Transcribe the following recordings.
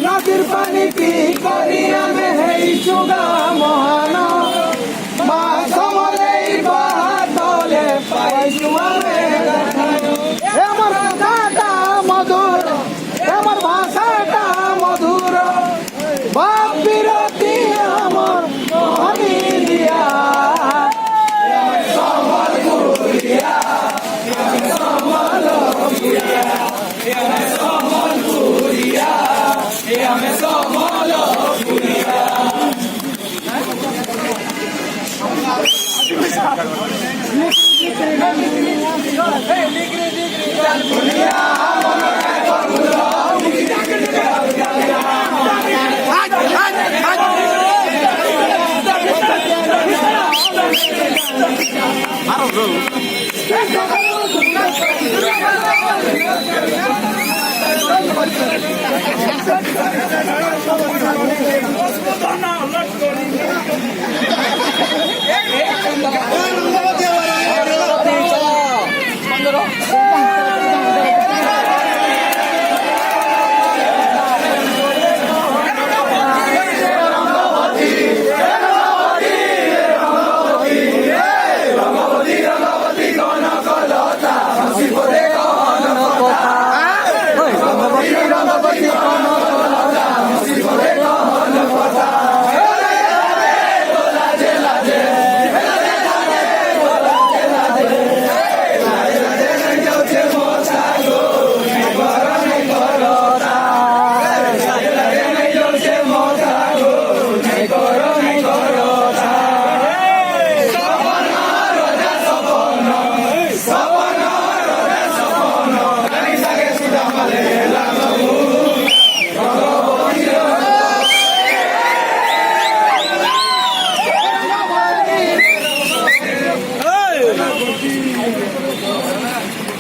নদীর পানি পি করি আমি হেই সুগা মহান মা সমলেই বাদলে পাইছু আমি আমার ভাষাটা মধুর আমার ভাষাটা মধুর বাপ বিরতি আমার হরি দিয়া সম্বলপুরিয়া সম্বলপুরিয়া সম্বলপুরিয়া আমি সম্বলপুরিয়া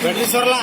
बैटरी सरला